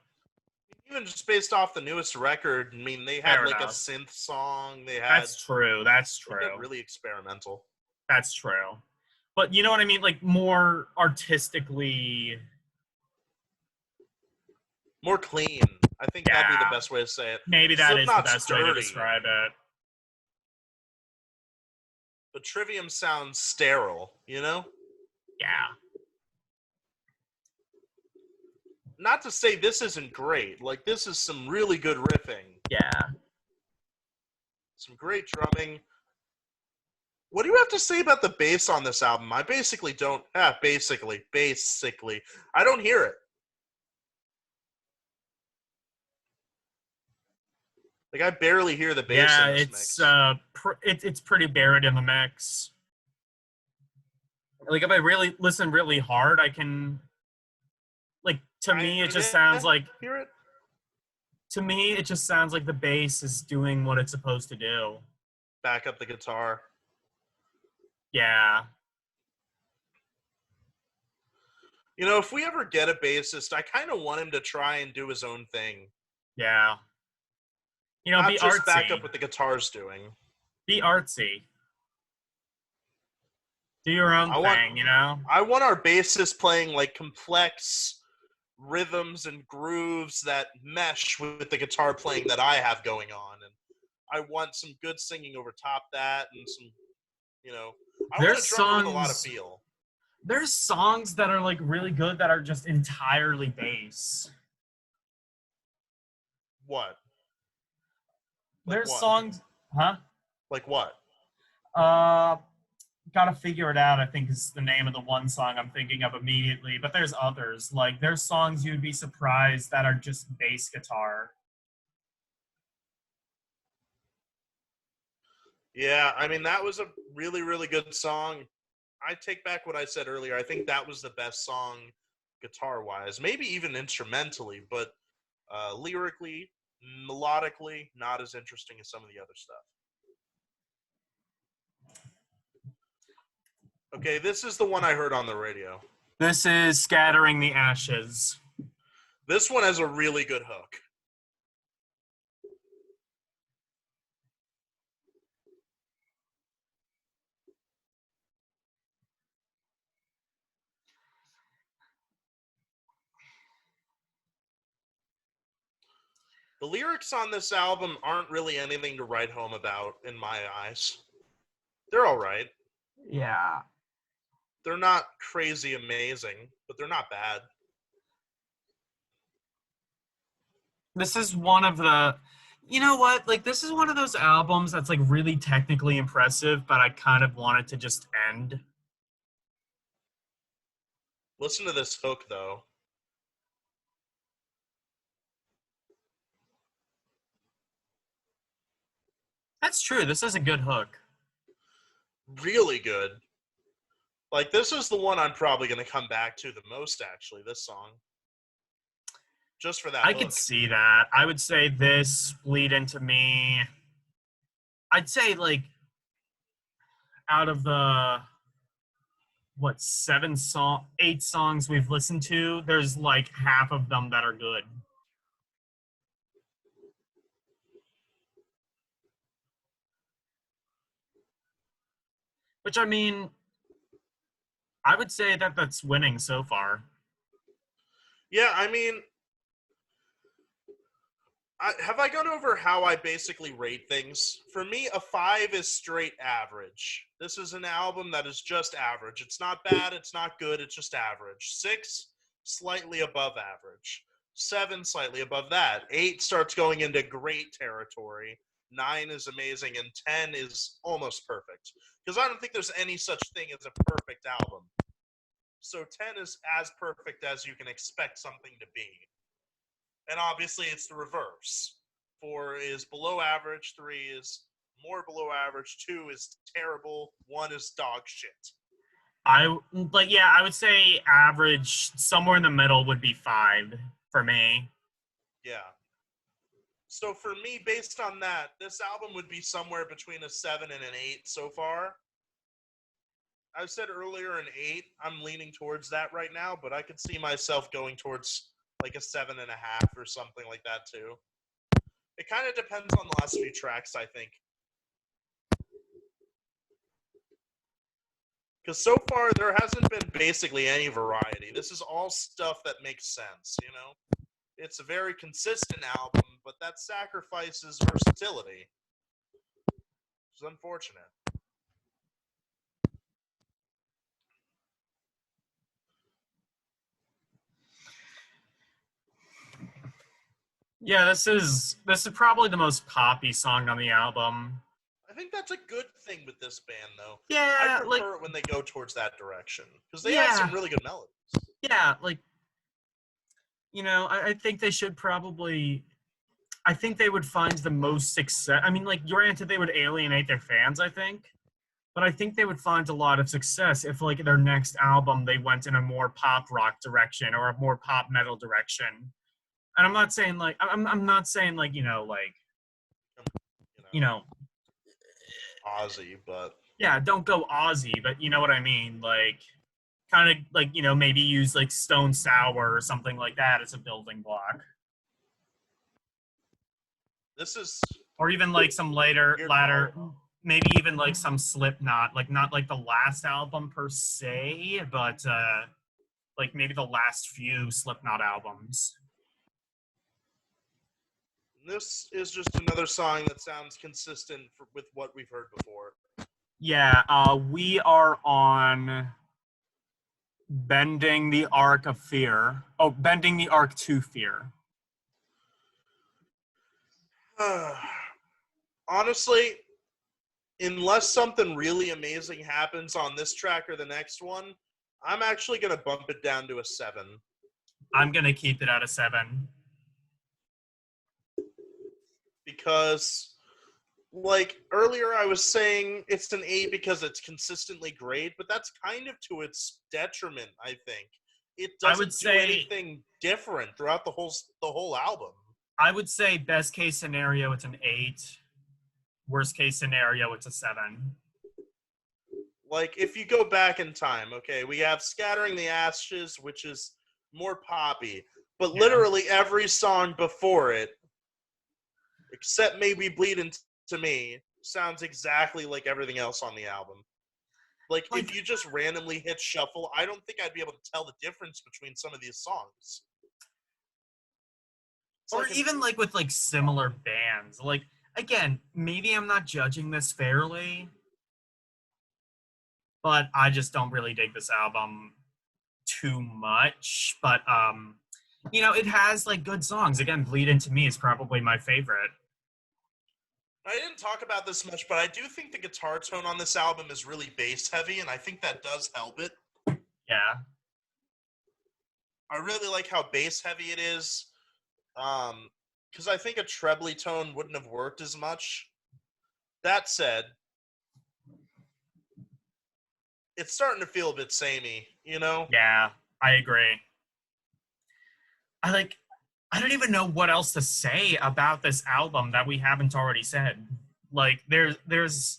Even just based off the newest record, I mean, they had like a synth song. They had... That's true. That's true. They got really experimental. That's true. But you know what I mean? Like, more artistically... More clean. I think that'd be the best way to say it. Maybe that is the best way to describe it. But Trivium sounds sterile, you know? Yeah. Not to say this isn't great. Like, this is some really good riffing. Yeah. Some great drumming. What do you have to say about the bass on this album? I basically don't... basically. I don't hear it. Like, I barely hear the bass in this mix. It's pretty buried in the mix. Like, if I really listen really hard, I can... Like, to me, it just sounds like... Hear it? To me, it just sounds like the bass is doing what it's supposed to do. Back up the guitar. Yeah. You know, if we ever get a bassist, I kind of want him to try and do his own thing. Yeah. You know, not be just artsy. Back up what the guitar's doing. Be artsy. Do your own thing, you know? I want our bassist playing, like, complex rhythms and grooves that mesh with the guitar playing that I have going on. And I want some good singing over top that and some, you know... I want a drummer with a lot of feel. There's songs that are, like, really good that are just entirely bass. What? There's songs... Huh? Like what? Gotta Figure It Out, I think, is the name of the one song I'm thinking of immediately. But there's others. Like, there's songs you'd be surprised that are just bass guitar. Yeah, I mean, that was a really, really good song. I take back what I said earlier. I think that was the best song guitar-wise, maybe even instrumentally, but lyrically, melodically, not as interesting as some of the other stuff. Okay, this is the one I heard on the radio. This is Scattering the Ashes. This one has a really good hook. The lyrics on this album aren't really anything to write home about, in my eyes. They're all right. Yeah. They're not crazy amazing, but they're not bad. This is one of the, you know what? Like, this is one of those albums that's like really technically impressive, but I kind of want it to just end. Listen to this hook, though. That's true. This is a good hook. Really good. Like, this is the one I'm probably going to come back to the most, actually, this song. Just for that I hook. could see that. I would say this, Bleed Into Me. I'd say, like, out of the, what, 8 songs we've listened to, there's like half of them that are good. Which, I mean, I would say that that's winning so far. Yeah, I mean, have I gone over how I basically rate things? For me, a 5 is straight average. This is an album that is just average. It's not bad, it's not good, it's just average. 6, slightly above average. 7, slightly above that. 8 starts going into great territory. 9 is amazing, and 10 is almost perfect. Because I don't think there's any such thing as a perfect album. So 10 is as perfect as you can expect something to be. And obviously it's the reverse. 4 is below average, 3 is more below average, 2 is terrible, 1 is dog shit. I would say average, somewhere in the middle would be 5 for me. Yeah. So for me, based on that, this album would be somewhere between a 7 and an 8 so far. I said earlier an 8. I'm leaning towards that right now, but I could see myself going towards like a 7.5 or something like that too. It kind of depends on the last few tracks, I think. Because so far, there hasn't been basically any variety. This is all stuff that makes sense, you know? It's a very consistent album, but that sacrifices versatility. Which is unfortunate. Yeah, this is probably the most poppy song on the album. I think that's a good thing with this band, though. Yeah, I prefer it when they go towards that direction. Because they have some really good melodies. Yeah, like, you know, I think they should probably... I think they would find the most success. I mean, like, granted, they would alienate their fans, I think. But I think they would find a lot of success if, like, their next album, they went in a more pop rock direction or a more pop metal direction. And I'm not saying, like, I'm not saying, like, Ozzy, but... Yeah, don't go Ozzy, but you know what I mean? Like, kind of, like, maybe use, like, Stone Sour or something like that as a building block. This is... Or even, like, some latter, maybe even, like, some Slipknot. Like, not, like, the last album per se, but, like, maybe the last few Slipknot albums. This is just another song that sounds consistent with what we've heard before. Yeah, we are on Bending the Arc of Fear. Oh, Bending the Arc to Fear. Honestly, unless something really amazing happens on this track or the next one, I'm actually going to bump it down to a 7. I'm going to keep it at a 7. Because, like, earlier I was saying it's an 8 because it's consistently great, but that's kind of to its detriment, I think. It doesn't do anything different throughout the whole album. I would say best case scenario, it's an 8. Worst case scenario, it's a 7. Like, if you go back in time, okay, we have Scattering the Ashes, which is more poppy, but literally every song before it, except maybe Bleed Into Me, sounds exactly like everything else on the album. Like, if you just randomly hit shuffle, I don't think I'd be able to tell the difference between some of these songs. Or even, like, with, like, similar bands. Like, again, maybe I'm not judging this fairly, but I just don't really dig this album too much. But, you know, it has, like, good songs. Again, Bleed Into Me is probably my favorite. I didn't talk about this much, but I do think the guitar tone on this album is really bass heavy, and I think that does help it. Yeah. I really like how bass heavy it is, because I think a trebly tone wouldn't have worked as much. That said, it's starting to feel a bit samey, you know? Yeah, I agree. I don't even know what else to say about this album that we haven't already said. Like, this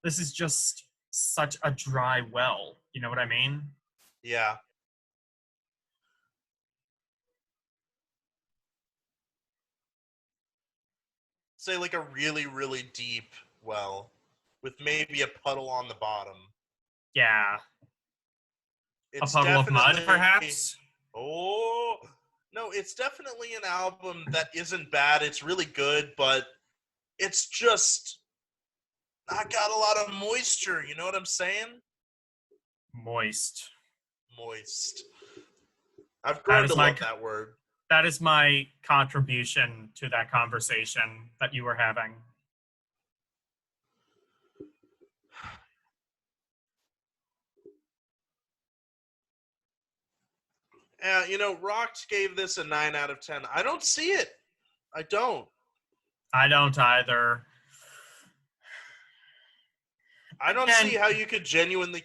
is just such a dry well. You know what I mean? Yeah. Say, like, a really, really deep well, with maybe a puddle on the bottom. Yeah. It's a puddle of mud, perhaps? Oh, no, it's definitely an album that isn't bad. It's really good, but it's just not got a lot of moisture. You know what I'm saying? Moist. Moist. I've grown to love that word. That is my contribution to that conversation that you were having. You know, Rox gave this a 9 out of 10. I don't see it. I don't. I don't either. I don't see how you could genuinely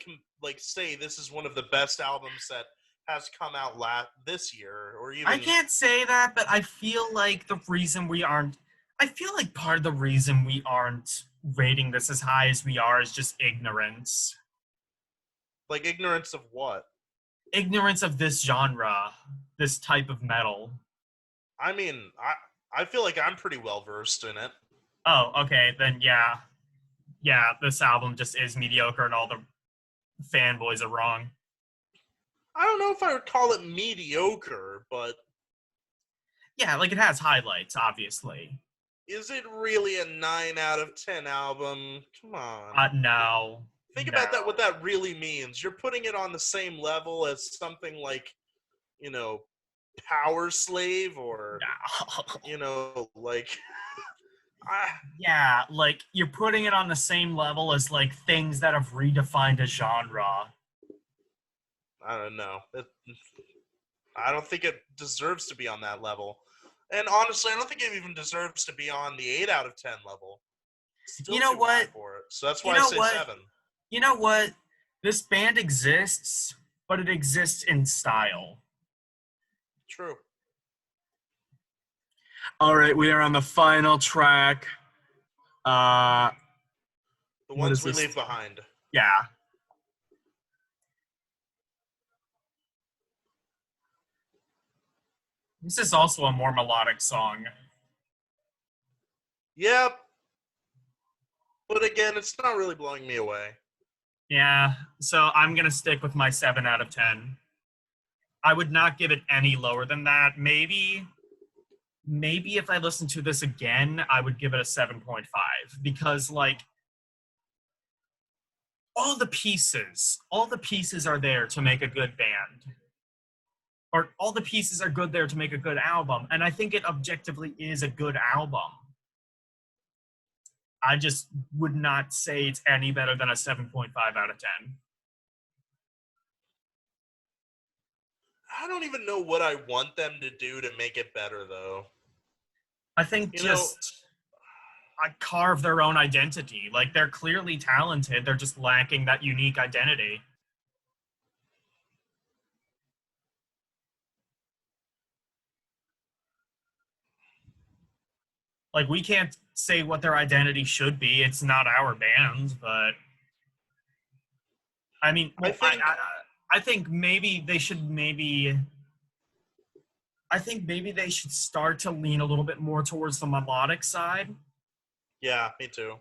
say this is one of the best albums that has come out this year, or even. I can't say that, but I feel like part of the reason we aren't rating this as high as we are is just ignorance. Like, ignorance of what? Ignorance of this genre, this type of metal. I mean, I feel like I'm pretty well versed in it. Oh, okay, then yeah. Yeah, this album just is mediocre and all the fanboys are wrong. I don't know if I would call it mediocre, but... Yeah, like, it has highlights, obviously. Is it really a 9 out of 10 album? Come on. No. Think about that, what that really means. You're putting it on the same level as something like, you know, Power Slave or, you know, like... Yeah, like, you're putting it on the same level as, like, things that have redefined a genre. I don't know. I don't think it deserves to be on that level. And honestly, I don't think it even deserves to be on the 8 out of 10 level. Still, you know what? For it. So that's why I say 7. You know what? This band exists, but it exists in style. True. All right, we are on the final track. The ones we leave behind. Yeah. This is also a more melodic song. Yep. But again, it's not really blowing me away. Yeah, so I'm going to stick with my 7 out of 10. I would not give it any lower than that. Maybe if I listen to this again, I would give it a 7.5. Because, like, all the pieces are there to make a good band. Or all the pieces are good there to make a good album. And I think it objectively is a good album. I just would not say it's any better than a 7.5 out of 10. I don't even know what I want them to do to make it better, though. I think carve their own identity. Like, they're clearly talented. They're just lacking that unique identity. Like, we can't say what their identity should be. It's not our band, but I mean, well, I think maybe they should start to lean a little bit more towards the melodic side. Yeah, me too.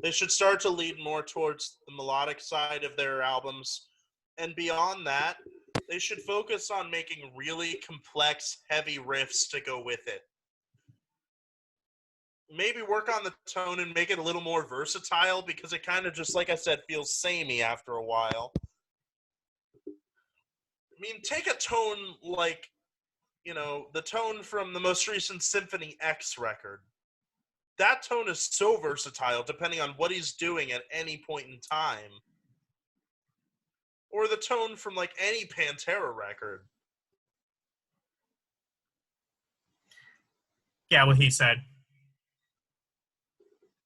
They should start to lean more towards the melodic side of their albums. And beyond that, they should focus on making really complex, heavy riffs to go with it. Maybe work on the tone and make it a little more versatile, because it kind of just, like I said, feels samey after a while. I mean, take a tone like, the tone from the most recent Symphony X record. That tone is so versatile depending on what he's doing at any point in time. Or the tone from, like, any Pantera record. Yeah, what he said.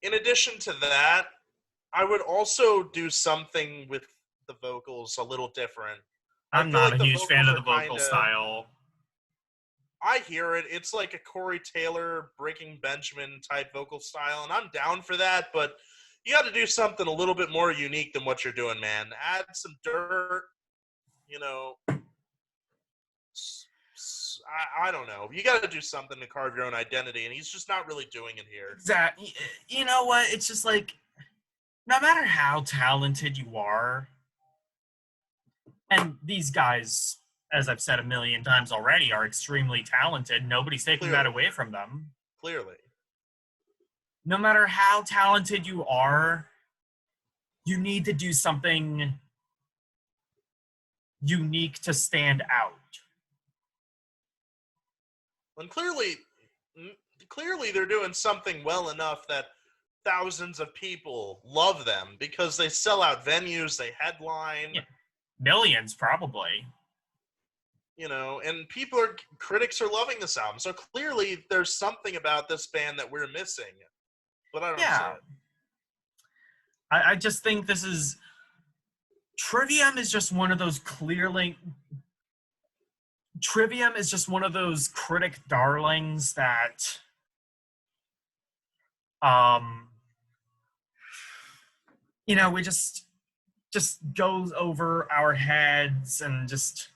In addition to that, I would also do something with the vocals a little different. I'm not a huge fan of the vocal style. I hear it. It's like a Corey Taylor, Breaking Benjamin type vocal style, and I'm down for that, but you got to do something a little bit more unique than what you're doing, man. Add some dirt, I don't know. You got to do something to carve your own identity, and he's just not really doing it here. Exactly. You know what? It's just like, no matter how talented you are, and these guys, as I've said a million times already, are extremely talented. Nobody's taking that away from them. Clearly. No matter how talented you are, you need to do something unique to stand out. And clearly they're doing something well enough that thousands of people love them, because they sell out venues, they headline. Yeah. Millions, probably. And critics are loving this album. So clearly there's something about this band that we're missing. But I don't see it. I just think this is... Trivium is just one of those Trivium is just one of those critic darlings that... we just goes over our heads and just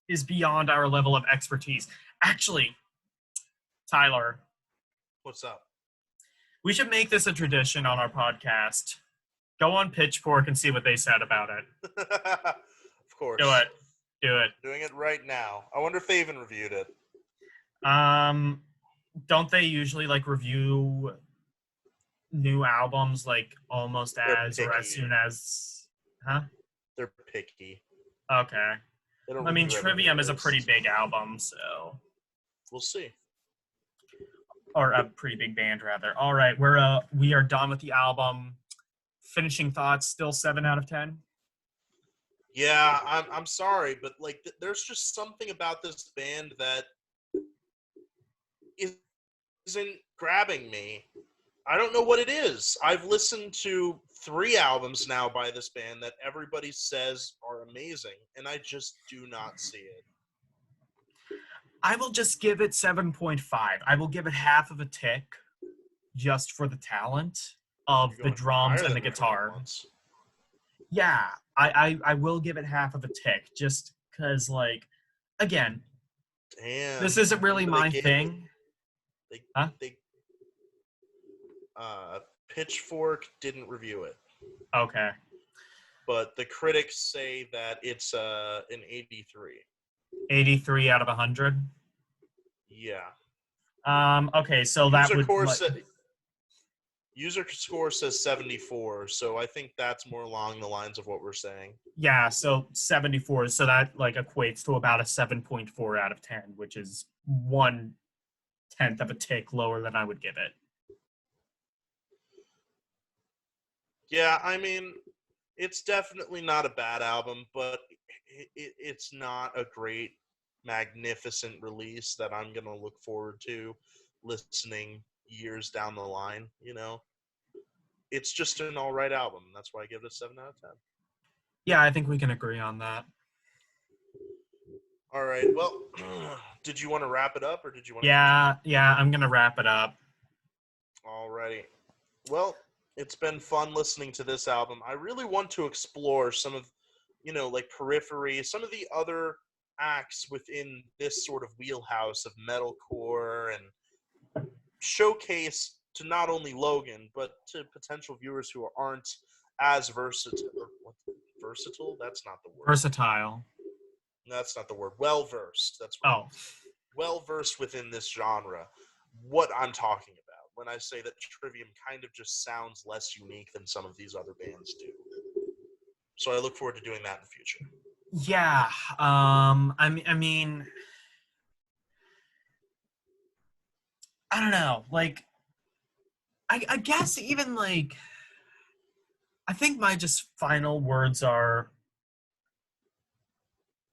is beyond our level of expertise. Actually, Tyler. What's up? We should make this a tradition on our podcast. Go on Pitchfork and see what they said about it. Of course. Do it. Doing it right now. I wonder if they even reviewed it. Don't they usually review new albums almost as or as soon as? Huh? They're picky. Okay. I mean, Trivium is a pretty big album, so we'll see. Or a pretty big band, rather. All right, we are done with the album. Finishing thoughts, still 7 out of 10. Yeah, I'm sorry, but there's just something about this band that isn't grabbing me. I don't know what it is. I've listened to 3 albums now by this band that everybody says are amazing, and I just do not see it. I will just give it 7.5. I will give it half of a tick just for the talent of the drums and the guitar. Yeah, I will give it half of a tick just because, again, damn, this isn't really my thing. Pitchfork didn't review it. Okay. But the critics say that it's an 83. 83 out of 100? Yeah. Okay, so that would... User score says 74, so I think that's more along the lines of what we're saying. Yeah, so 74, so that equates to about a 7.4 out of 10, which is 1/10 tenth of a tick lower than I would give it. Yeah, I mean, it's definitely not a bad album, but it's not a great, magnificent release that I'm going to look forward to listening years down the line, you know? It's just an all right album. That's why I give it a 7 out of 10. Yeah, I think we can agree on that. All right. Well, did you want to wrap it up, or did you want to Yeah, I'm going to wrap it up. All righty. Well, it's been fun listening to this album. I really want to explore some of, like Periphery, some of the other acts within this sort of wheelhouse of metalcore, and showcase to not only Logan, but to potential viewers who aren't as versatile. Versatile? That's not the word. Versatile. That's not the word. Well-versed. That's right. Oh. Well-versed within this genre. What I'm talking about when I say that Trivium kind of just sounds less unique than some of these other bands do. So I look forward to doing that in the future. Yeah. I mean, I don't know. Like, I guess even like, I think my just final words are,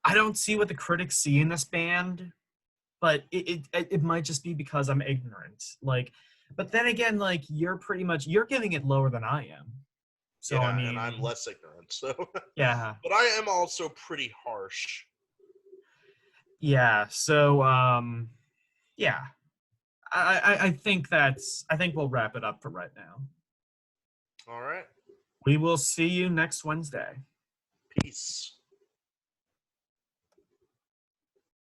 I don't see what the critics see in this band, but it might just be because I'm ignorant. Like, but then again, like you're giving it lower than I am. So yeah, I mean, and I'm less ignorant. So yeah, but I am also pretty harsh. Yeah. So yeah, I think we'll wrap it up for right now. All right. We will see you next Wednesday. Peace.